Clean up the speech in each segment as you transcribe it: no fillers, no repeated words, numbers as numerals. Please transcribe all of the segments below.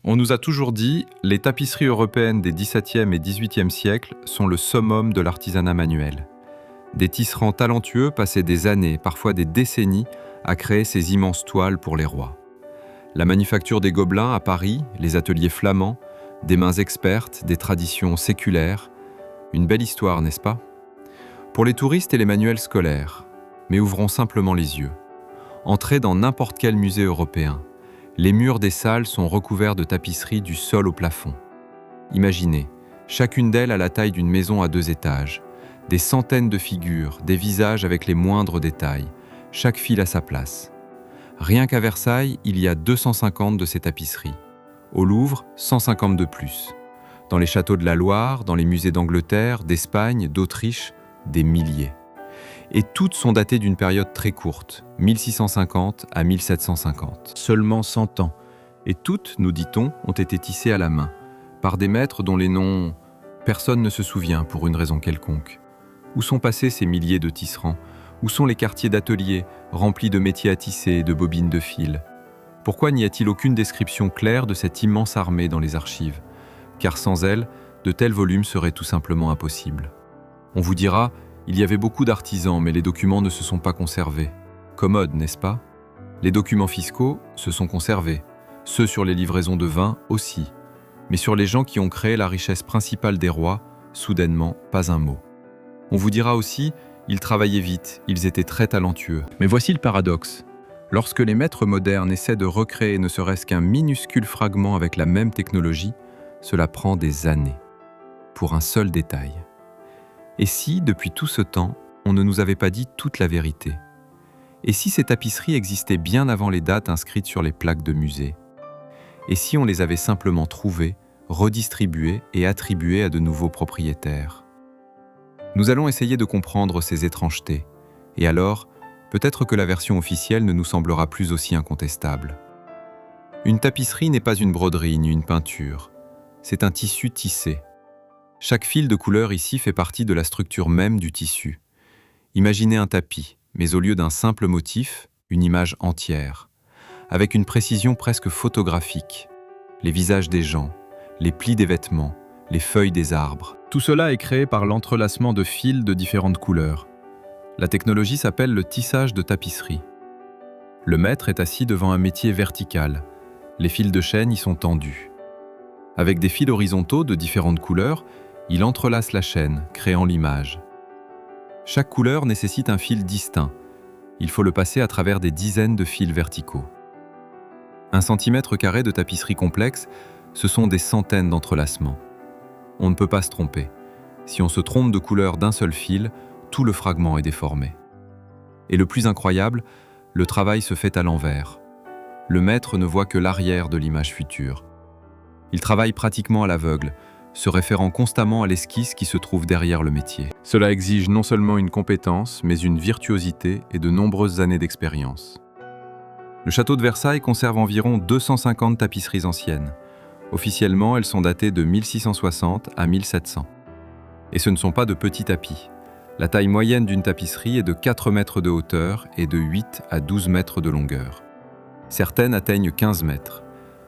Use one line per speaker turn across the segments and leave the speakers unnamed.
On nous a toujours dit, les tapisseries européennes des XVIIe et XVIIIe siècles sont le summum de l'artisanat manuel. Des tisserands talentueux passaient des années, parfois des décennies, à créer ces immenses toiles pour les rois. La manufacture des Gobelins à Paris, les ateliers flamands, des mains expertes, des traditions séculaires. Une belle histoire, n'est-ce pas? Pour les touristes et les manuels scolaires, mais ouvrons simplement les yeux. Entrez dans n'importe quel musée européen. Les murs des salles sont recouverts de tapisseries du sol au plafond. Imaginez, chacune d'elles a la taille d'une maison à 2 étages. Des centaines de figures, des visages avec les moindres détails. Chaque fil à sa place. Rien qu'à Versailles, il y a 250 de ces tapisseries. Au Louvre, 150 de plus. Dans les châteaux de la Loire, dans les musées d'Angleterre, d'Espagne, d'Autriche, des milliers. Et toutes sont datées d'une période très courte, 1650 à 1750. Seulement 100 ans. Et toutes, nous dit-on, ont été tissées à la main, par des maîtres dont les noms, personne ne se souvient pour une raison quelconque. Où sont passés ces milliers de tisserands? Où sont les quartiers d'ateliers, remplis de métiers à tisser et de bobines de fil? Pourquoi n'y a-t-il aucune description claire de cette immense armée dans les archives? Car sans elle, de tels volumes seraient tout simplement impossibles. On vous dira, il y avait beaucoup d'artisans, mais les documents ne se sont pas conservés. Commode, n'est-ce pas? Les documents fiscaux se sont conservés. Ceux sur les livraisons de vin aussi. Mais sur les gens qui ont créé la richesse principale des rois, soudainement, pas un mot. On vous dira aussi, ils travaillaient vite, ils étaient très talentueux. Mais voici le paradoxe. Lorsque les maîtres modernes essaient de recréer ne serait-ce qu'un minuscule fragment avec la même technologie, cela prend des années. Pour un seul détail. Et si, depuis tout ce temps, on ne nous avait pas dit toute la vérité? Et si ces tapisseries existaient bien avant les dates inscrites sur les plaques de musée? Et si on les avait simplement trouvées, redistribuées et attribuées à de nouveaux propriétaires? Nous allons essayer de comprendre ces étrangetés. Et alors, peut-être que la version officielle ne nous semblera plus aussi incontestable. Une tapisserie n'est pas une broderie ni une peinture. C'est un tissu tissé. Chaque fil de couleur ici fait partie de la structure même du tissu. Imaginez un tapis, mais au lieu d'un simple motif, une image entière, avec une précision presque photographique. Les visages des gens, les plis des vêtements, les feuilles des arbres. Tout cela est créé par l'entrelacement de fils de différentes couleurs. La technologie s'appelle le tissage de tapisserie. Le maître est assis devant un métier vertical. Les fils de chaîne y sont tendus. Avec des fils horizontaux de différentes couleurs, il entrelace la chaîne, créant l'image. Chaque couleur nécessite un fil distinct. Il faut le passer à travers des dizaines de fils verticaux. 1 centimètre carré de tapisserie complexe, ce sont des centaines d'entrelacements. On ne peut pas se tromper. Si on se trompe de couleur d'un seul fil, tout le fragment est déformé. Et le plus incroyable, le travail se fait à l'envers. Le maître ne voit que l'arrière de l'image future. Il travaille pratiquement à l'aveugle, se référant constamment à l'esquisse qui se trouve derrière le métier. Cela exige non seulement une compétence, mais une virtuosité et de nombreuses années d'expérience. Le château de Versailles conserve environ 250 tapisseries anciennes. Officiellement, elles sont datées de 1660 à 1700. Et ce ne sont pas de petits tapis. La taille moyenne d'une tapisserie est de 4 mètres de hauteur et de 8 à 12 mètres de longueur. Certaines atteignent 15 mètres.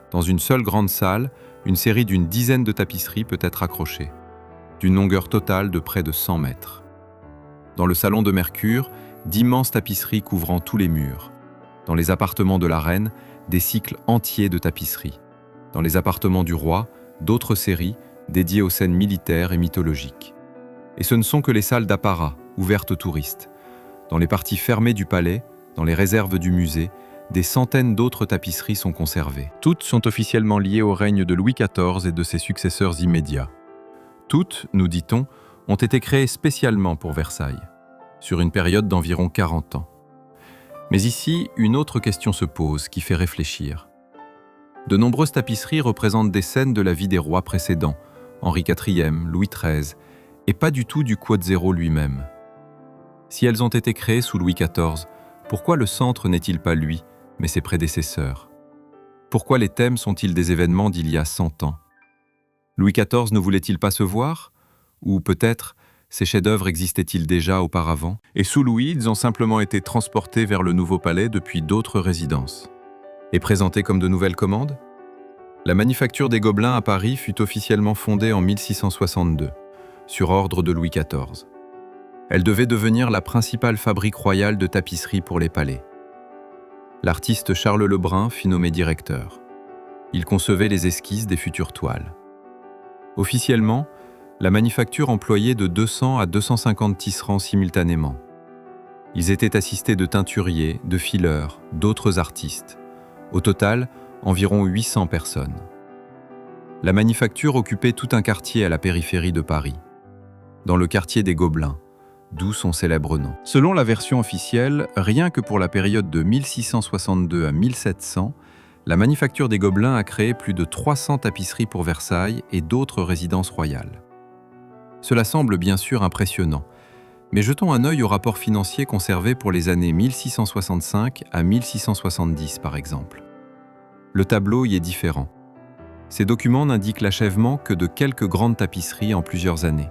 Dans une seule grande salle, une série d'une dizaine de tapisseries peut être accrochée, d'une longueur totale de près de 100 mètres. Dans le salon de Mercure, d'immenses tapisseries couvrant tous les murs. Dans les appartements de la reine, des cycles entiers de tapisseries. Dans les appartements du roi, d'autres séries dédiées aux scènes militaires et mythologiques. Et ce ne sont que les salles d'apparat, ouvertes aux touristes. Dans les parties fermées du palais, dans les réserves du musée, des centaines d'autres tapisseries sont conservées. Toutes sont officiellement liées au règne de Louis XIV et de ses successeurs immédiats. Toutes, nous dit-on, ont été créées spécialement pour Versailles, sur une période d'environ 40 ans. Mais ici, une autre question se pose qui fait réfléchir. De nombreuses tapisseries représentent des scènes de la vie des rois précédents, Henri IV, Louis XIII, et pas du tout du Quad-Zéro lui-même. Si elles ont été créées sous Louis XIV, pourquoi le centre n'est-il pas lui, mais ses prédécesseurs? Pourquoi les thèmes sont-ils des événements d'il y a 100 ans? Louis XIV ne voulait-il pas se voir? Ou peut-être, ces chefs-d'œuvre existaient-ils déjà auparavant? Et sous Louis, ils ont simplement été transportés vers le nouveau palais depuis d'autres résidences. Et présentés comme de nouvelles commandes? La manufacture des Gobelins à Paris fut officiellement fondée en 1662, sur ordre de Louis XIV. Elle devait devenir la principale fabrique royale de tapisserie pour les palais. L'artiste Charles Lebrun fut nommé directeur. Il concevait les esquisses des futures toiles. Officiellement, la manufacture employait de 200 à 250 tisserands simultanément. Ils étaient assistés de teinturiers, de fileurs, d'autres artistes. Au total, environ 800 personnes. La manufacture occupait tout un quartier à la périphérie de Paris, dans le quartier des Gobelins, d'où son célèbre nom. Selon la version officielle, rien que pour la période de 1662 à 1700, la manufacture des Gobelins a créé plus de 300 tapisseries pour Versailles et d'autres résidences royales. Cela semble bien sûr impressionnant, mais jetons un œil aux rapports financiers conservés pour les années 1665 à 1670 par exemple. Le tableau y est différent. Ces documents n'indiquent l'achèvement que de quelques grandes tapisseries en plusieurs années.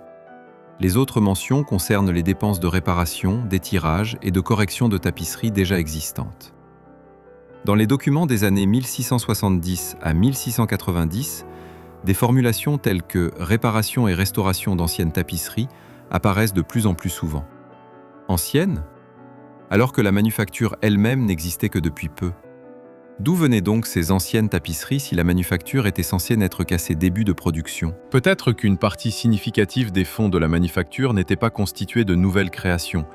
Les autres mentions concernent les dépenses de réparation, d'étirage et de correction de tapisseries déjà existantes. Dans les documents des années 1670 à 1690, des formulations telles que « réparation et restauration d'anciennes tapisseries » apparaissent de plus en plus souvent. Anciennes ? Alors que la manufacture elle-même n'existait que depuis peu. D'où venaient donc ces anciennes tapisseries si la manufacture était censée n'être qu'à ses débuts de production ? Peut-être qu'une partie significative des fonds de la manufacture n'était pas constituée de nouvelles créations,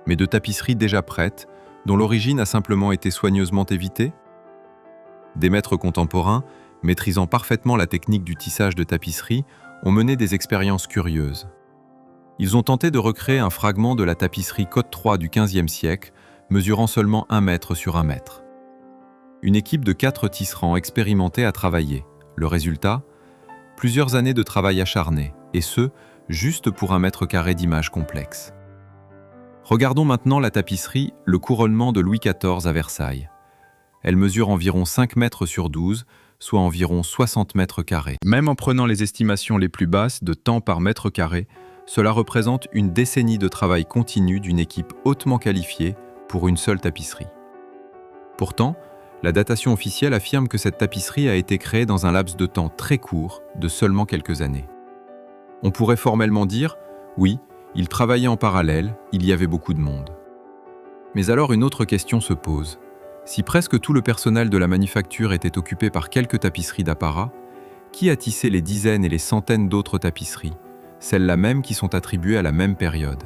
mais de tapisseries déjà prêtes, dont l'origine a simplement été soigneusement évitée ? Des maîtres contemporains, maîtrisant parfaitement la technique du tissage de tapisserie, ont mené des expériences curieuses. Ils ont tenté de recréer un fragment de la tapisserie Code-III du XVe siècle, mesurant seulement 1 mètre sur 1 mètre. Une équipe de 4 tisserands expérimentés a travaillé. Le résultat ? Plusieurs années de travail acharné, et ce, juste pour 1 mètre carré d'images complexes. Regardons maintenant la tapisserie « Le couronnement de Louis XIV à Versailles ». Elle mesure environ 5 mètres sur 12, soit environ 60 mètres carrés. Même en prenant les estimations les plus basses de temps par mètre carré, cela représente une décennie de travail continu d'une équipe hautement qualifiée pour une seule tapisserie. Pourtant, la datation officielle affirme que cette tapisserie a été créée dans un laps de temps très court, de seulement quelques années. On pourrait formellement dire, oui, ils travaillaient en parallèle, il y avait beaucoup de monde. Mais alors une autre question se pose. Si presque tout le personnel de la manufacture était occupé par quelques tapisseries d'apparat, qui a tissé les dizaines et les centaines d'autres tapisseries, celles-là même qui sont attribuées à la même période?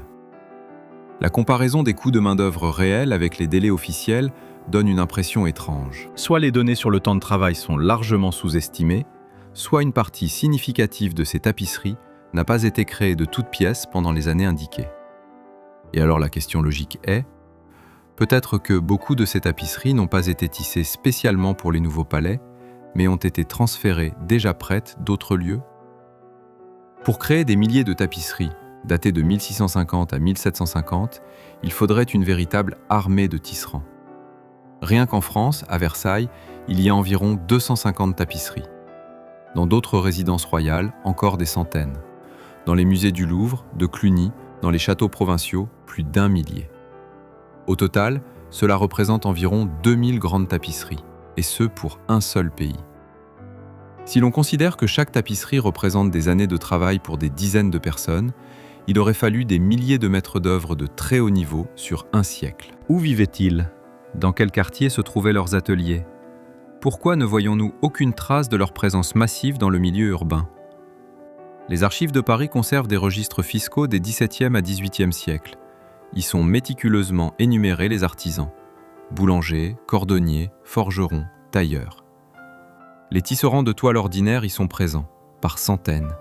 La comparaison des coûts de main-d'œuvre réels avec les délais officiels donne une impression étrange. Soit les données sur le temps de travail sont largement sous-estimées, soit une partie significative de ces tapisseries n'a pas été créée de toutes pièces pendant les années indiquées. Et alors la question logique est, peut-être que beaucoup de ces tapisseries n'ont pas été tissées spécialement pour les nouveaux palais, mais ont été transférées déjà prêtes d'autres lieux? Pour créer des milliers de tapisseries, datées de 1650 à 1750, il faudrait une véritable armée de tisserands. Rien qu'en France, à Versailles, il y a environ 250 tapisseries. Dans d'autres résidences royales, encore des centaines. Dans les musées du Louvre, de Cluny, dans les châteaux provinciaux, plus d'1 millier. Au total, cela représente environ 2000 grandes tapisseries, et ce pour un seul pays. Si l'on considère que chaque tapisserie représente des années de travail pour des dizaines de personnes, il aurait fallu des milliers de maîtres d'œuvre de très haut niveau sur 1 siècle. Où vivaient-ils ? Dans quel quartier se trouvaient leurs ateliers ? Pourquoi ne voyons-nous aucune trace de leur présence massive dans le milieu urbain ? Les archives de Paris conservent des registres fiscaux des XVIIe à XVIIIe siècles. Y sont méticuleusement énumérés les artisans : boulangers, cordonniers, forgerons, tailleurs. Les tisserands de toile ordinaires y sont présents, par centaines.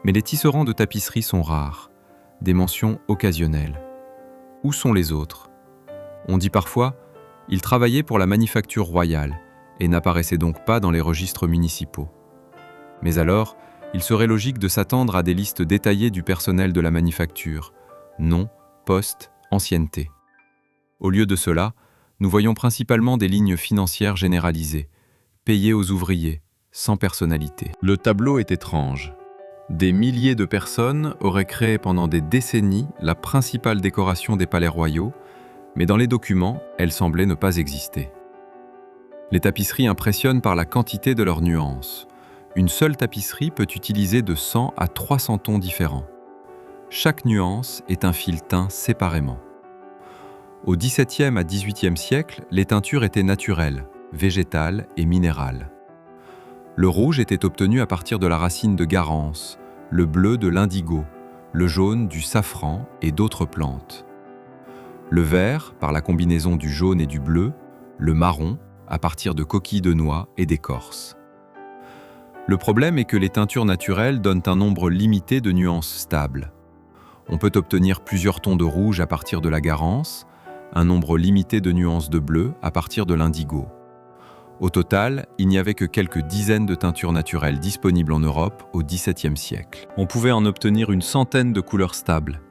Mais les tisserands de tapisserie sont rares, des mentions occasionnelles. Où sont les autres ? On dit parfois « ils travaillaient pour la manufacture royale » et n'apparaissaient donc pas dans les registres municipaux. Mais alors, il serait logique de s'attendre à des listes détaillées du personnel de la manufacture, nom, poste, ancienneté. Au lieu de cela, nous voyons principalement des lignes financières généralisées, payées aux ouvriers, sans personnalité. Le tableau est étrange. Des milliers de personnes auraient créé pendant des décennies la principale décoration des palais royaux, mais dans les documents, elle semblait ne pas exister. Les tapisseries impressionnent par la quantité de leurs nuances. Une seule tapisserie peut utiliser de 100 à 300 tons différents. Chaque nuance est un fil teint séparément. Au XVIIe à XVIIIe siècle, les teintures étaient naturelles, végétales et minérales. Le rouge était obtenu à partir de la racine de garance, le bleu de l'indigo, le jaune du safran et d'autres plantes. Le vert, par la combinaison du jaune et du bleu, le marron, à partir de coquilles de noix et d'écorce. Le problème est que les teintures naturelles donnent un nombre limité de nuances stables. On peut obtenir plusieurs tons de rouge à partir de la garance, un nombre limité de nuances de bleu à partir de l'indigo. Au total, il n'y avait que quelques dizaines de teintures naturelles disponibles en Europe au XVIIe siècle. On pouvait en obtenir une centaine de couleurs stables.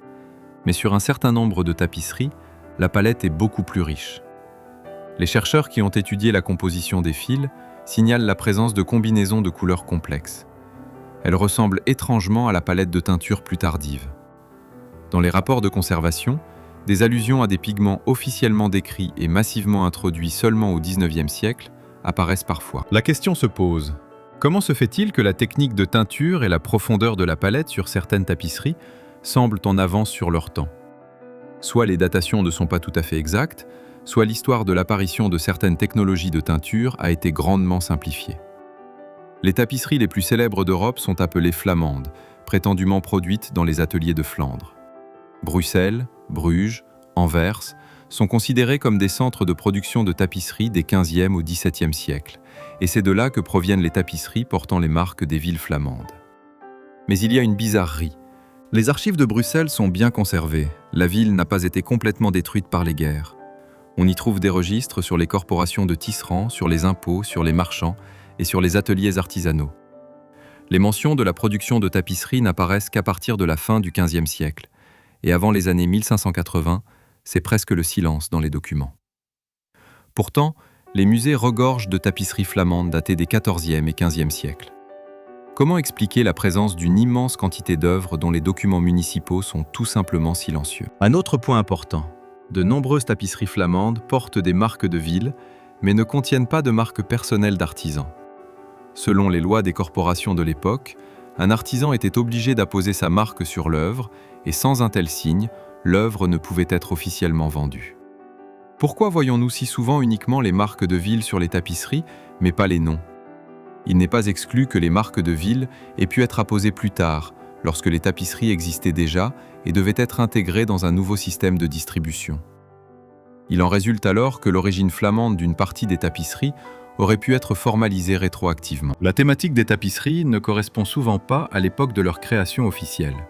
Mais sur un certain nombre de tapisseries, la palette est beaucoup plus riche. Les chercheurs qui ont étudié la composition des fils signalent la présence de combinaisons de couleurs complexes. Elles ressemblent étrangement à la palette de teinture plus tardive. Dans les rapports de conservation, des allusions à des pigments officiellement décrits et massivement introduits seulement au XIXe siècle apparaissent parfois. La question se pose, comment se fait-il que la technique de teinture et la profondeur de la palette sur certaines tapisseries semblent en avance sur leur temps? Soit les datations ne sont pas tout à fait exactes, soit l'histoire de l'apparition de certaines technologies de teinture a été grandement simplifiée. Les tapisseries les plus célèbres d'Europe sont appelées flamandes, prétendument produites dans les ateliers de Flandre. Bruxelles, Bruges, Anvers sont considérés comme des centres de production de tapisseries des XVe au XVIIe siècle, et c'est de là que proviennent les tapisseries portant les marques des villes flamandes. Mais il y a une bizarrerie. Les archives de Bruxelles sont bien conservées, la ville n'a pas été complètement détruite par les guerres. On y trouve des registres sur les corporations de tisserands, sur les impôts, sur les marchands et sur les ateliers artisanaux. Les mentions de la production de tapisseries n'apparaissent qu'à partir de la fin du XVe siècle, et avant les années 1580, c'est presque le silence dans les documents. Pourtant, les musées regorgent de tapisseries flamandes datées des XIVe et XVe siècles. Comment expliquer la présence d'une immense quantité d'œuvres dont les documents municipaux sont tout simplement silencieux? Un autre point important, de nombreuses tapisseries flamandes portent des marques de ville, mais ne contiennent pas de marques personnelles d'artisans. Selon les lois des corporations de l'époque, un artisan était obligé d'apposer sa marque sur l'œuvre, et sans un tel signe, l'œuvre ne pouvait être officiellement vendue. Pourquoi voyons-nous si souvent uniquement les marques de ville sur les tapisseries, mais pas les noms? Il n'est pas exclu que les marques de ville aient pu être apposées plus tard, lorsque les tapisseries existaient déjà et devaient être intégrées dans un nouveau système de distribution. Il en résulte alors que l'origine flamande d'une partie des tapisseries aurait pu être formalisée rétroactivement. La thématique des tapisseries ne correspond souvent pas à l'époque de leur création officielle.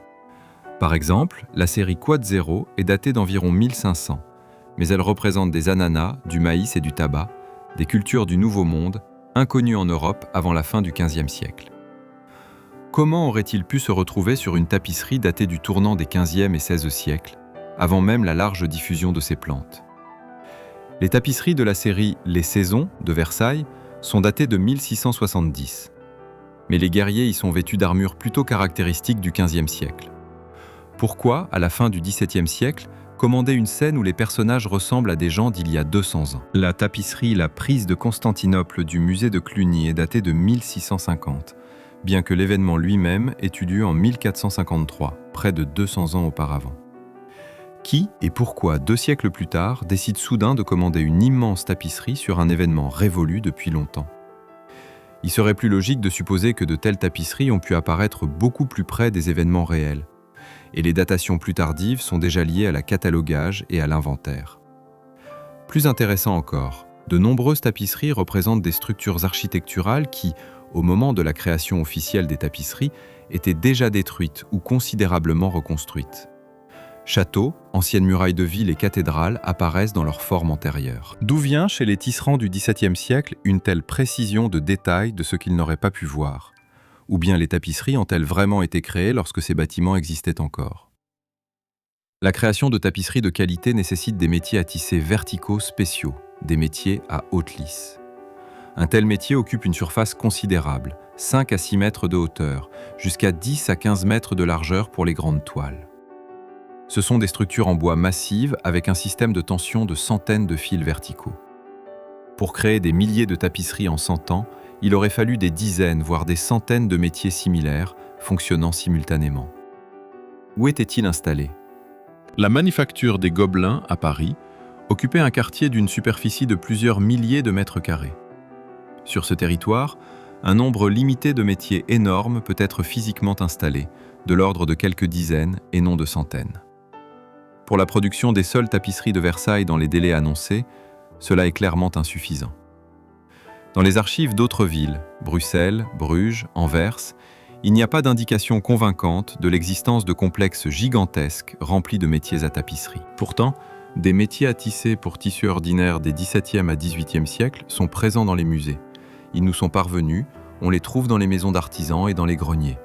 Par exemple, la série Quad Zero est datée d'environ 1500, mais elle représente des ananas, du maïs et du tabac, des cultures du Nouveau Monde, inconnues en Europe avant la fin du XVe siècle. Comment aurait-il pu se retrouver sur une tapisserie datée du tournant des XVe et XVIe siècles, avant même la large diffusion de ces plantes? Les tapisseries de la série Les Saisons de Versailles sont datées de 1670. Mais les guerriers y sont vêtus d'armures plutôt caractéristiques du XVe siècle. Pourquoi, à la fin du XVIIe siècle, commander une scène où les personnages ressemblent à des gens d'il y a 200 ans? La tapisserie La Prise de Constantinople du musée de Cluny est datée de 1650, bien que l'événement lui-même ait eu lieu en 1453, près de 200 ans auparavant. Qui et pourquoi 2 siècles plus tard décide soudain de commander une immense tapisserie sur un événement révolu depuis longtemps? Il serait plus logique de supposer que de telles tapisseries ont pu apparaître beaucoup plus près des événements réels, et les datations plus tardives sont déjà liées à la catalogage et à l'inventaire. Plus intéressant encore, de nombreuses tapisseries représentent des structures architecturales qui, au moment de la création officielle des tapisseries, étaient déjà détruites ou considérablement reconstruites. Châteaux, anciennes murailles de villes et cathédrales apparaissent dans leur forme antérieure. D'où vient chez les tisserands du XVIIe siècle une telle précision de détail de ce qu'ils n'auraient pas pu voir? Ou bien les tapisseries ont-elles vraiment été créées lorsque ces bâtiments existaient encore? La création de tapisseries de qualité nécessite des métiers à tisser verticaux spéciaux, des métiers à haute lisse. Un tel métier occupe une surface considérable, 5 à 6 mètres de hauteur, jusqu'à 10 à 15 mètres de largeur pour les grandes toiles. Ce sont des structures en bois massives avec un système de tension de centaines de fils verticaux. Pour créer des milliers de tapisseries en 100 ans, il aurait fallu des dizaines, voire des centaines de métiers similaires, fonctionnant simultanément. Où était-il installé?
La manufacture des Gobelins, à Paris, occupait un quartier d'une superficie de plusieurs milliers de mètres carrés. Sur ce territoire, un nombre limité de métiers énormes peut être physiquement installé, de l'ordre de quelques dizaines et non de centaines. Pour la production des seules tapisseries de Versailles dans les délais annoncés, cela est clairement insuffisant. Dans les archives d'autres villes, Bruxelles, Bruges, Anvers, il n'y a pas d'indication convaincante de l'existence de complexes gigantesques remplis de métiers à tapisserie. Pourtant, des métiers à tisser pour tissus ordinaires des XVIIe à XVIIIe siècles sont présents dans les musées. Ils nous sont parvenus, on les trouve dans les maisons d'artisans et dans les greniers.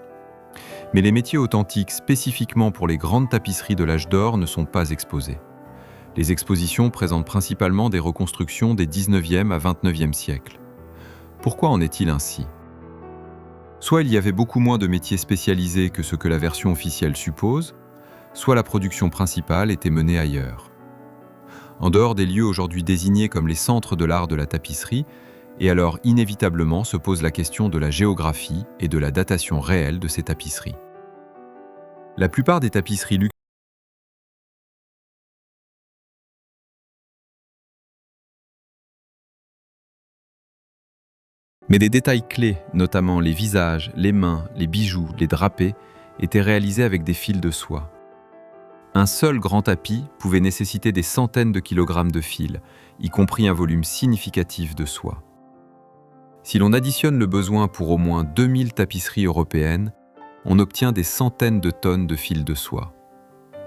Mais les métiers authentiques spécifiquement pour les grandes tapisseries de l'âge d'or ne sont pas exposés. Les expositions présentent principalement des reconstructions des XIXe à XXIXe siècles. Pourquoi en est-il ainsi? Soit il y avait beaucoup moins de métiers spécialisés que ce que la version officielle suppose, soit la production principale était menée ailleurs. En dehors des lieux aujourd'hui désignés comme les centres de l'art de la tapisserie, et alors inévitablement se pose la question de la géographie et de la datation réelle de ces tapisseries. La plupart des tapisseries luxueuses mais des détails clés, notamment les visages, les mains, les bijoux, les drapés, étaient réalisés avec des fils de soie. Un seul grand tapis pouvait nécessiter des centaines de kilogrammes de fils, y compris un volume significatif de soie. Si l'on additionne le besoin pour au moins 2000 tapisseries européennes, on obtient des centaines de tonnes de fils de soie.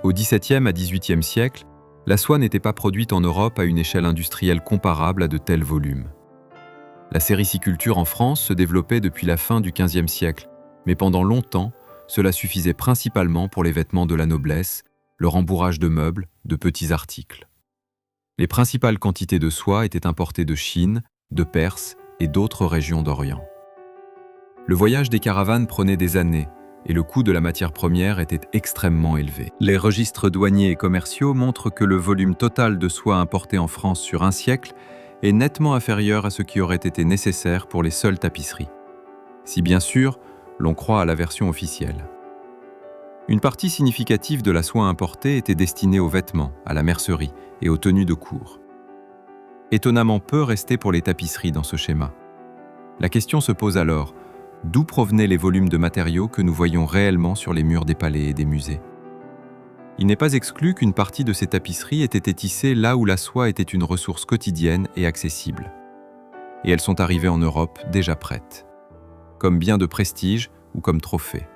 Au XVIIe à XVIIIe siècle, la soie n'était pas produite en Europe à une échelle industrielle comparable à de tels volumes. La sériciculture en France se développait depuis la fin du XVe siècle, mais pendant longtemps, cela suffisait principalement pour les vêtements de la noblesse, le rembourrage de meubles, de petits articles. Les principales quantités de soie étaient importées de Chine, de Perse et d'autres régions d'Orient. Le voyage des caravanes prenait des années et le coût de la matière première était extrêmement élevé. Les registres douaniers et commerciaux montrent que le volume total de soie importé en France sur un siècle est nettement inférieur à ce qui aurait été nécessaire pour les seules tapisseries. Si bien sûr, l'on croit à la version officielle. Une partie significative de la soie importée était destinée aux vêtements, à la mercerie et aux tenues de cour. Étonnamment peu restait pour les tapisseries dans ce schéma. La question se pose alors, d'où provenaient les volumes de matériaux que nous voyons réellement sur les murs des palais et des musées? Il n'est pas exclu qu'une partie de ces tapisseries ait été tissée là où la soie était une ressource quotidienne et accessible. Et elles sont arrivées en Europe déjà prêtes, comme biens de prestige ou comme trophées.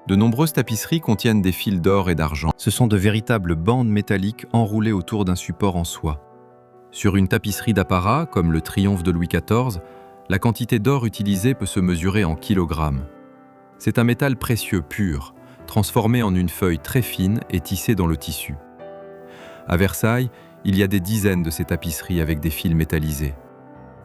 De nombreuses tapisseries contiennent des fils d'or et d'argent. Ce sont de véritables bandes métalliques enroulées autour d'un support en soie. Sur une tapisserie d'apparat, comme le Triomphe de Louis XIV, la quantité d'or utilisée peut se mesurer en kilogrammes. C'est un métal précieux pur, transformé en une feuille très fine et tissée dans le tissu. À Versailles, il y a des dizaines de ces tapisseries avec des fils métallisés.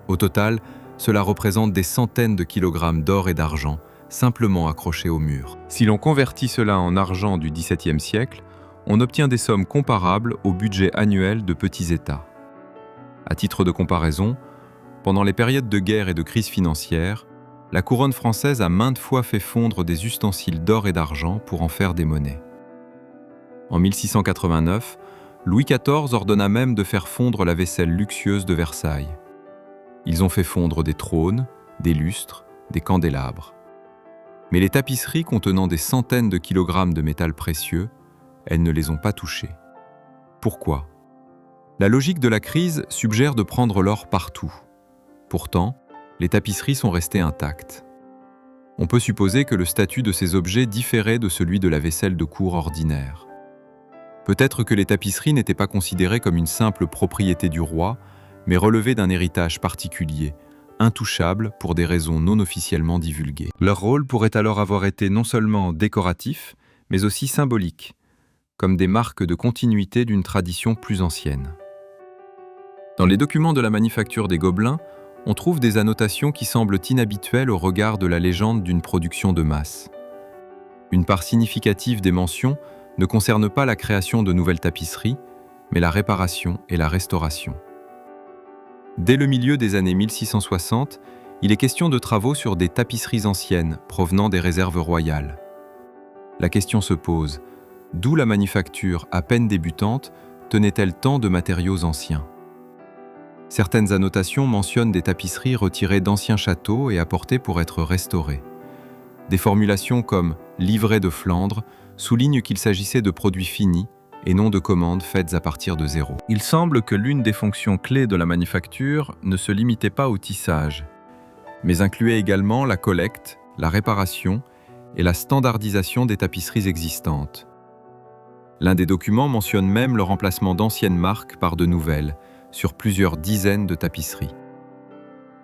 Au total, cela représente des centaines de kilogrammes d'or et d'argent, simplement accrochés au mur. Si l'on convertit cela en argent du XVIIe siècle, on obtient des sommes comparables au budget annuel de petits États. À titre de comparaison, pendant les périodes de guerre et de crise financière, la couronne française a maintes fois fait fondre des ustensiles d'or et d'argent pour en faire des monnaies. En 1689, Louis XIV ordonna même de faire fondre la vaisselle luxueuse de Versailles. Ils ont fait fondre des trônes, des lustres, des candélabres. Mais les tapisseries contenant des centaines de kilogrammes de métal précieux, elles ne les ont pas touchées. Pourquoi ? La logique de la crise suggère de prendre l'or partout. Pourtant, les tapisseries sont restées intactes. On peut supposer que le statut de ces objets différait de celui de la vaisselle de cour ordinaire. Peut-être que les tapisseries n'étaient pas considérées comme une simple propriété du roi, mais relevaient d'un héritage particulier, intouchable pour des raisons non officiellement divulguées. Leur rôle pourrait alors avoir été non seulement décoratif, mais aussi symbolique, comme des marques de continuité d'une tradition plus ancienne. Dans les documents de la manufacture des Gobelins, on trouve des annotations qui semblent inhabituelles au regard de la légende d'une production de masse. Une part significative des mentions ne concerne pas la création de nouvelles tapisseries, mais la réparation et la restauration.
Dès le milieu des années 1660, il est question de travaux sur des tapisseries anciennes provenant des réserves royales. La question se pose, d'où la manufacture, à peine débutante, tenait-elle tant de matériaux anciens? Certaines annotations mentionnent des tapisseries retirées d'anciens châteaux et apportées pour être restaurées. Des formulations comme « livret de Flandre » soulignent qu'il s'agissait de produits finis et non de commandes faites à partir de zéro. Il semble que l'une des fonctions clés de la manufacture ne se limitait pas au tissage, mais incluait également la collecte, la réparation et la standardisation des tapisseries existantes. L'un des documents mentionne même le remplacement d'anciennes marques par de nouvelles, sur plusieurs dizaines de tapisseries.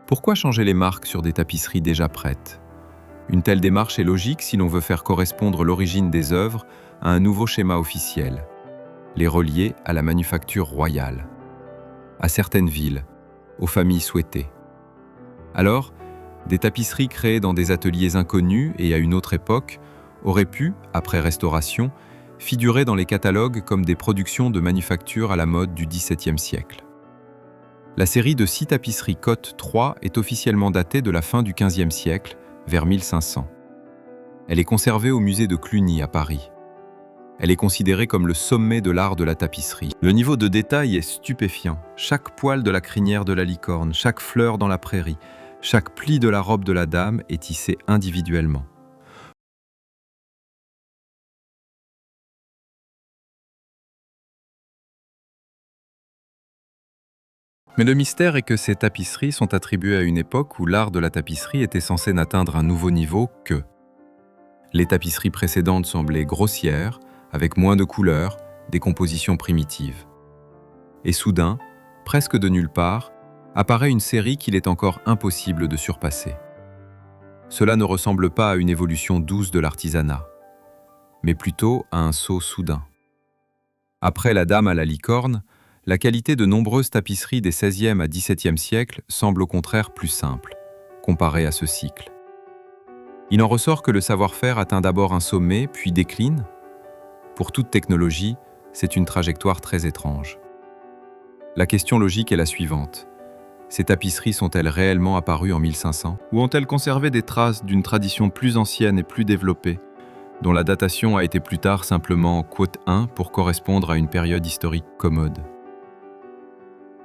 Pourquoi changer les marques sur des tapisseries déjà prêtes? Une telle démarche est logique si l'on veut faire correspondre l'origine des œuvres à un nouveau schéma officiel, les relier à la manufacture royale, à certaines villes, aux familles souhaitées. Alors, des tapisseries créées dans des ateliers inconnus et à une autre époque auraient pu, après restauration, figurer dans les catalogues comme des productions de manufacture à la mode du XVIIe siècle. La série de 6 tapisseries Cotte 3 est officiellement datée de la fin du XVe siècle, vers 1500. Elle est conservée au musée de Cluny à Paris. Elle est considérée comme le sommet de l'art de la tapisserie. Le niveau de détail est stupéfiant. Chaque poil de la crinière de la licorne, chaque fleur dans la prairie, chaque pli de la robe de la dame est tissé individuellement. Mais le mystère est que ces tapisseries sont attribuées à une époque où l'art de la tapisserie était censé n'atteindre un nouveau niveau que les tapisseries précédentes semblaient grossières, avec moins de couleurs, des compositions primitives. Et soudain, presque de nulle part, apparaît une série qu'il est encore impossible de surpasser. Cela ne ressemble pas à une évolution douce de l'artisanat, mais plutôt à un saut soudain. Après la dame à la licorne, la qualité de nombreuses tapisseries des XVIe à XVIIe siècles semble au contraire plus simple, comparée à ce cycle. Il en ressort que le savoir-faire atteint d'abord un sommet, puis décline. Pour toute technologie, c'est une trajectoire très étrange. La question logique est la suivante. Ces tapisseries sont-elles réellement apparues en 1500? Ou ont-elles conservé des traces d'une tradition plus ancienne et plus développée, dont la datation a été plus tard simplement quote 1 pour correspondre à une période historique commode?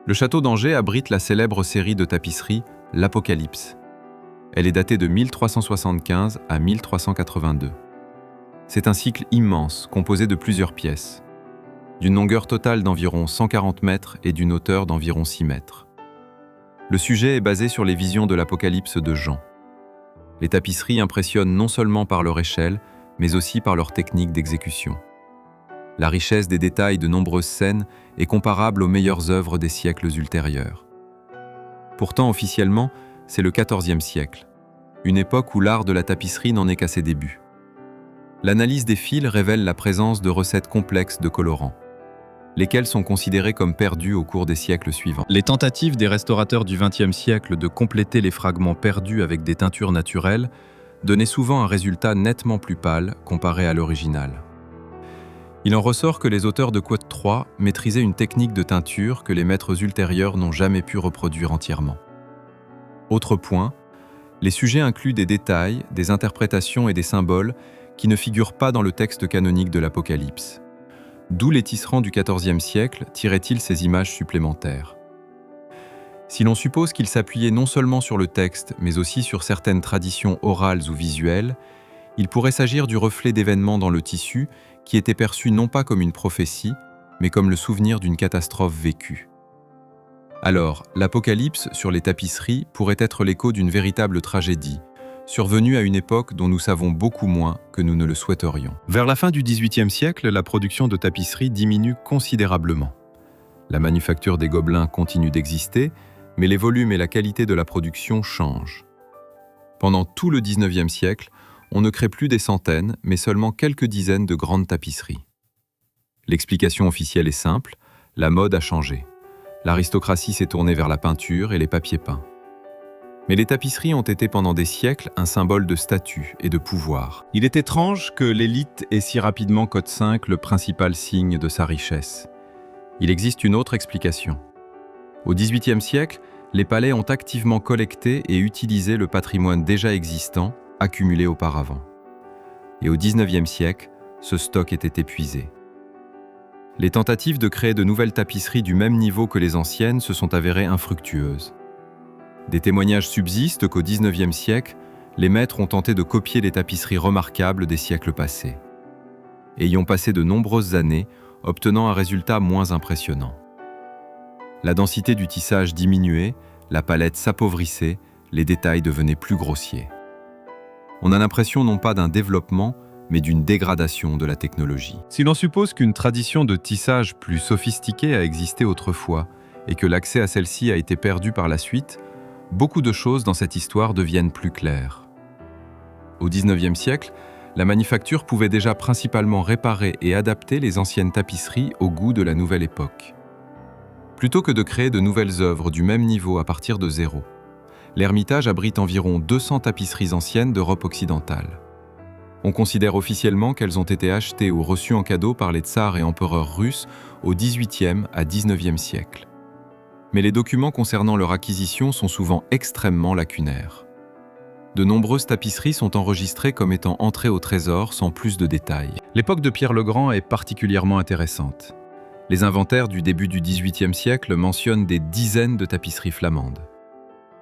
Le château d'Angers abrite la célèbre série de tapisseries l'Apocalypse. Elle est datée de 1375 à 1382. C'est un cycle immense, composé de plusieurs pièces, d'une longueur totale d'environ 140 mètres et d'une hauteur d'environ 6 mètres. Le sujet est basé sur les visions de l'Apocalypse de Jean. Les tapisseries impressionnent non seulement par leur échelle, mais aussi par leur technique d'exécution. La richesse des détails de nombreuses scènes est comparable aux meilleures œuvres des siècles ultérieurs. Pourtant, officiellement, c'est le XIVe siècle, une époque où l'art de la tapisserie n'en est qu'à ses débuts. L'analyse des fils révèle la présence de recettes complexes de colorants, lesquels sont considérés comme perdus au cours des siècles suivants. Les tentatives des restaurateurs du XXe siècle de compléter les fragments perdus avec des teintures naturelles donnaient souvent un résultat nettement plus pâle comparé à l'original. Il en ressort que les auteurs de Quote 3 maîtrisaient une technique de teinture que les maîtres ultérieurs n'ont jamais pu reproduire entièrement. Autre point, les sujets incluent des détails, des interprétations et des symboles qui ne figurent pas dans le texte canonique de l'Apocalypse. D'où les tisserands du XIVe siècle tiraient-ils ces images supplémentaires? Si l'on suppose qu'ils s'appuyaient non seulement sur le texte, mais aussi sur certaines traditions orales ou visuelles, il pourrait s'agir du reflet d'événements dans le tissu qui étaient perçus non pas comme une prophétie, mais comme le souvenir d'une catastrophe vécue. Alors, l'Apocalypse sur les tapisseries pourrait être l'écho d'une véritable tragédie, survenue à une époque dont nous savons beaucoup moins que nous ne le souhaiterions. Vers la fin du XVIIIe siècle, la production de tapisseries diminue considérablement. La manufacture des Gobelins continue d'exister, mais les volumes et la qualité de la production changent. Pendant tout le XIXe siècle, on ne crée plus des centaines, mais seulement quelques dizaines de grandes tapisseries. L'explication officielle est simple, la mode a changé. L'aristocratie s'est tournée vers la peinture et les papiers peints. Mais les tapisseries ont été pendant des siècles un symbole de statut et de pouvoir. Il est étrange que l'élite ait si rapidement Code 5 le principal signe de sa richesse. Il existe une autre explication. Au XVIIIe siècle, Les palais ont activement collecté et utilisé le patrimoine déjà existant, accumulé auparavant. Et au XIXe siècle, ce stock était épuisé. Les tentatives de créer de nouvelles tapisseries du même niveau que les anciennes se sont avérées infructueuses. Des témoignages subsistent qu'au XIXe siècle, les maîtres ont tenté de copier les tapisseries remarquables des siècles passés, ayant passé de nombreuses années, obtenant un résultat moins impressionnant. La densité du tissage diminuait, la palette s'appauvrissait, les détails devenaient plus grossiers. On a l'impression non pas d'un développement, mais d'une dégradation de la technologie. Si l'on suppose qu'une tradition de tissage plus sophistiquée a existé autrefois et que l'accès à celle-ci a été perdu par la suite, beaucoup de choses dans cette histoire deviennent plus claires. Au XIXe siècle, la manufacture pouvait déjà principalement réparer et adapter les anciennes tapisseries au goût de la nouvelle époque. Plutôt que de créer de nouvelles œuvres du même niveau à partir de zéro, l'Ermitage abrite environ 200 tapisseries anciennes d'Europe occidentale. On considère officiellement qu'elles ont été achetées ou reçues en cadeau par les tsars et empereurs russes au XVIIIe à XIXe siècle. Mais les documents concernant leur acquisition sont souvent extrêmement lacunaires. De nombreuses tapisseries sont enregistrées comme étant entrées au trésor sans plus de détails. L'époque de Pierre le Grand est particulièrement intéressante. Les inventaires du début du XVIIIe siècle mentionnent des dizaines de tapisseries flamandes.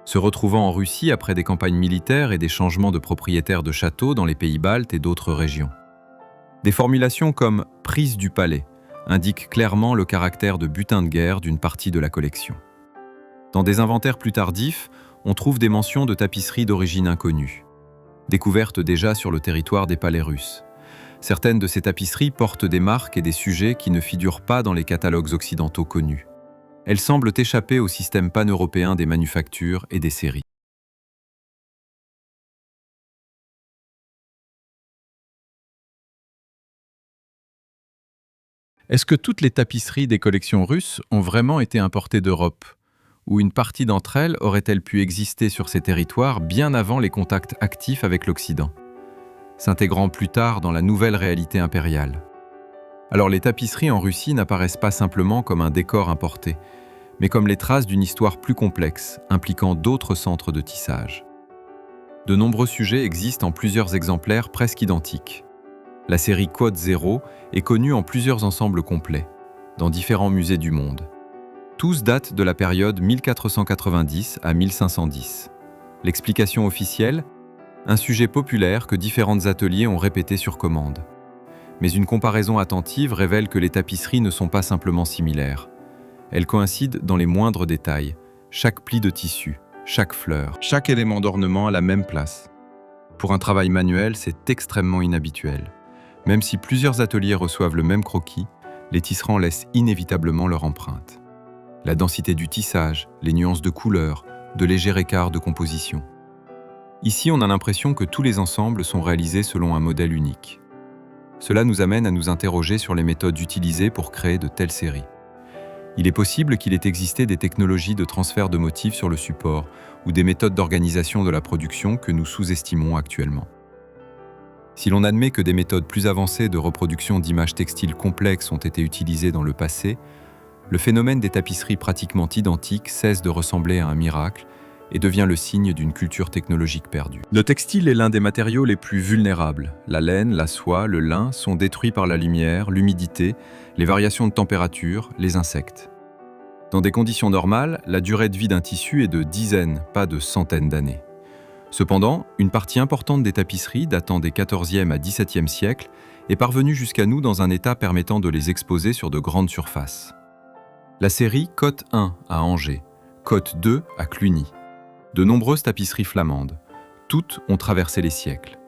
Se retrouvant en Russie après des campagnes militaires et des changements de propriétaires de châteaux dans les pays baltes et d'autres régions. Des formulations comme « prise du palais » indiquent clairement le caractère de butin de guerre d'une partie de la collection. Dans des inventaires plus tardifs, on trouve des mentions de tapisseries d'origine inconnue, découvertes déjà sur le territoire des palais russes. Certaines de ces tapisseries portent des marques et des sujets qui ne figurent pas dans les catalogues occidentaux connus. Elles semblent échapper au système pan-européen des manufactures et des séries. Est-ce que toutes les tapisseries des collections russes ont vraiment été importées d'Europe? Ou une partie d'entre elles aurait-elle pu exister sur ces territoires bien avant les contacts actifs avec l'Occident, s'intégrant plus tard dans la nouvelle réalité impériale? Alors les tapisseries en Russie n'apparaissent pas simplement comme un décor importé, mais comme les traces d'une histoire plus complexe, impliquant d'autres centres de tissage. De nombreux sujets existent en plusieurs exemplaires presque identiques. La série Code 0 est connue en plusieurs ensembles complets, dans différents musées du monde. Tous datent de la période 1490 à 1510. L'explication officielle, un sujet populaire que différents ateliers ont répété sur commande. Mais une comparaison attentive révèle que les tapisseries ne sont pas simplement similaires. Elles coïncident dans les moindres détails, chaque pli de tissu, chaque fleur, chaque élément d'ornement à la même place. Pour un travail manuel, c'est extrêmement inhabituel. Même si plusieurs ateliers reçoivent le même croquis, les tisserands laissent inévitablement leur empreinte. La densité du tissage, les nuances de couleurs, de légers écarts de composition. Ici, on a l'impression que tous les ensembles sont réalisés selon un modèle unique. Cela nous amène à nous interroger sur les méthodes utilisées pour créer de telles séries. Il est possible qu'il ait existé des technologies de transfert de motifs sur le support ou des méthodes d'organisation de la production que nous sous-estimons actuellement. Si l'on admet que des méthodes plus avancées de reproduction d'images textiles complexes ont été utilisées dans le passé, le phénomène des tapisseries pratiquement identiques cesse de ressembler à un miracle et devient le signe d'une culture technologique perdue. Le textile est l'un des matériaux les plus vulnérables. La laine, la soie, le lin sont détruits par la lumière, l'humidité, les variations de température, les insectes. Dans des conditions normales, la durée de vie d'un tissu est de dizaines, pas de centaines d'années. Cependant, une partie importante des tapisseries datant des XIVe à XVIIe siècles est parvenue jusqu'à nous dans un état permettant de les exposer sur de grandes surfaces. La série Cote 1 à Angers, Cote 2 à Cluny. De nombreuses tapisseries flamandes. Toutes ont traversé les siècles.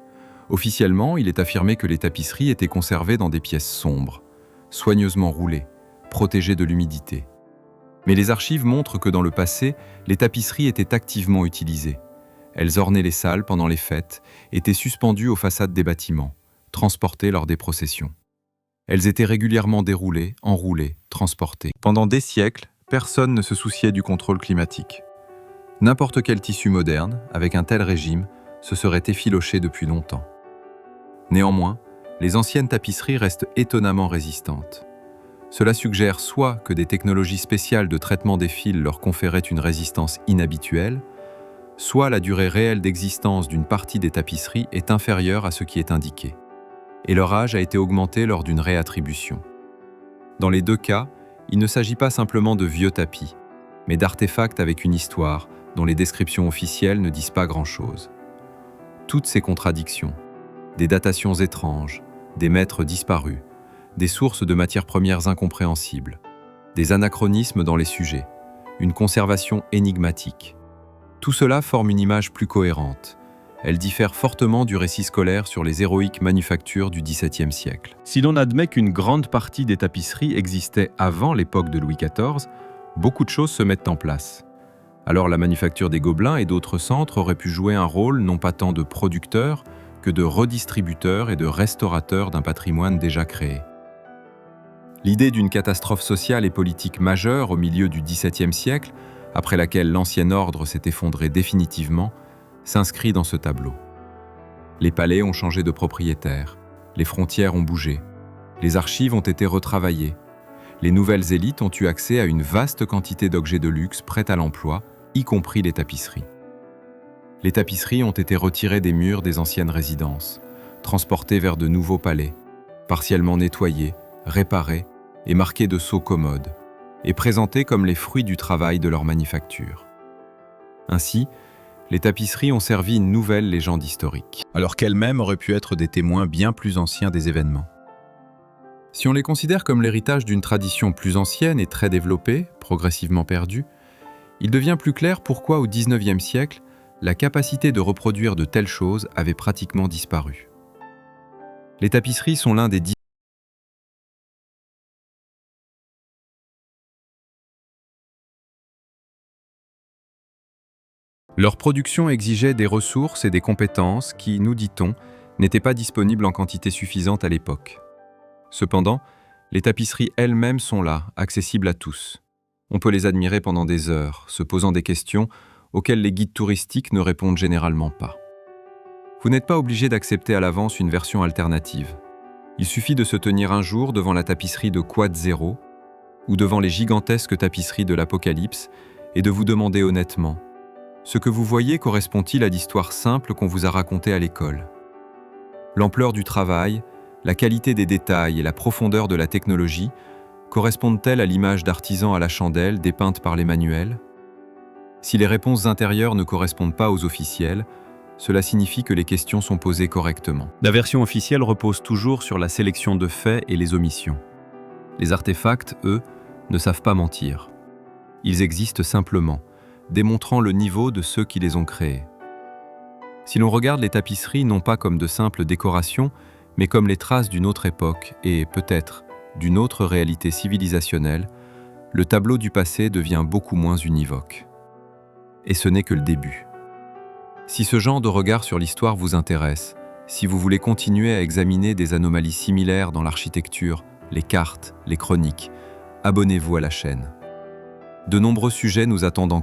Officiellement, il est affirmé que les tapisseries étaient conservées dans des pièces sombres, soigneusement roulées, protégées de l'humidité. Mais les archives montrent que dans le passé, les tapisseries étaient activement utilisées. Elles ornaient les salles pendant les fêtes, étaient suspendues aux façades des bâtiments, transportées lors des processions. Elles étaient régulièrement déroulées, enroulées, transportées. Pendant des siècles, personne ne se souciait du contrôle climatique. N'importe quel tissu moderne, avec un tel régime, se serait effiloché depuis longtemps. Néanmoins, les anciennes tapisseries restent étonnamment résistantes. Cela suggère soit que des technologies spéciales de traitement des fils leur conféraient une résistance inhabituelle, soit la durée réelle d'existence d'une partie des tapisseries est inférieure à ce qui est indiqué, et leur âge a été augmenté lors d'une réattribution. Dans les deux cas, il ne s'agit pas simplement de vieux tapis, mais d'artefacts avec une histoire dont les descriptions officielles ne disent pas grand-chose. Toutes ces contradictions, des datations étranges, des maîtres disparus, des sources de matières premières incompréhensibles, des anachronismes dans les sujets, une conservation énigmatique. Tout cela forme une image plus cohérente. Elle diffère fortement du récit scolaire sur les héroïques manufactures du XVIIe siècle. Si l'on admet qu'une grande partie des tapisseries existait avant l'époque de Louis XIV, beaucoup de choses se mettent en place. Alors la manufacture des Gobelins et d'autres centres auraient pu jouer un rôle non pas tant de producteur que de redistributeur et de restaurateur d'un patrimoine déjà créé. L'idée d'une catastrophe sociale et politique majeure au milieu du XVIIe siècle, après laquelle l'ancien ordre s'est effondré définitivement, s'inscrit dans ce tableau. Les palais ont changé de propriétaire, les frontières ont bougé, les archives ont été retravaillées, les nouvelles élites ont eu accès à une vaste quantité d'objets de luxe prêts à l'emploi, y compris les tapisseries. Les tapisseries ont été retirées des murs des anciennes résidences, transportées vers de nouveaux palais, partiellement nettoyées, réparées et marquées de sceaux commodes, et présentées comme les fruits du travail de leur manufacture. Ainsi, les tapisseries ont servi une nouvelle légende historique, alors qu'elles-mêmes auraient pu être des témoins bien plus anciens des événements. Si on les considère comme l'héritage d'une tradition plus ancienne et très développée, progressivement perdue, il devient plus clair pourquoi au XIXe siècle, la capacité de reproduire de telles choses avait pratiquement disparu. Les tapisseries sont l'un des Leur production exigeait des ressources et des compétences qui, nous dit-on, n'étaient pas disponibles en quantité suffisante à l'époque. Cependant, les tapisseries elles-mêmes sont là, accessibles à tous. On peut les admirer pendant des heures, se posant des questions auxquelles les guides touristiques ne répondent généralement pas. Vous n'êtes pas obligé d'accepter à l'avance une version alternative. Il suffit de se tenir un jour devant la tapisserie de Quad Zéro ou devant les gigantesques tapisseries de l'Apocalypse et de vous demander honnêtement: ce que vous voyez correspond-il à l'histoire simple qu'on vous a racontée à l'école? L'ampleur du travail, la qualité des détails et la profondeur de la technologie correspondent-elles à l'image d'artisan à la chandelle dépeinte par les manuels? Si les réponses intérieures ne correspondent pas aux officielles, cela signifie que les questions sont posées correctement. La version officielle repose toujours sur la sélection de faits et les omissions. Les artefacts, eux, ne savent pas mentir. Ils existent simplement, démontrant le niveau de ceux qui les ont créés. Si l'on regarde les tapisseries non pas comme de simples décorations, mais comme les traces d'une autre époque et, peut-être, d'une autre réalité civilisationnelle, le tableau du passé devient beaucoup moins univoque. Et ce n'est que le début. Si ce genre de regard sur l'histoire vous intéresse, si vous voulez continuer à examiner des anomalies similaires dans l'architecture, les cartes, les chroniques, abonnez-vous à la chaîne. De nombreux sujets nous attendent encore.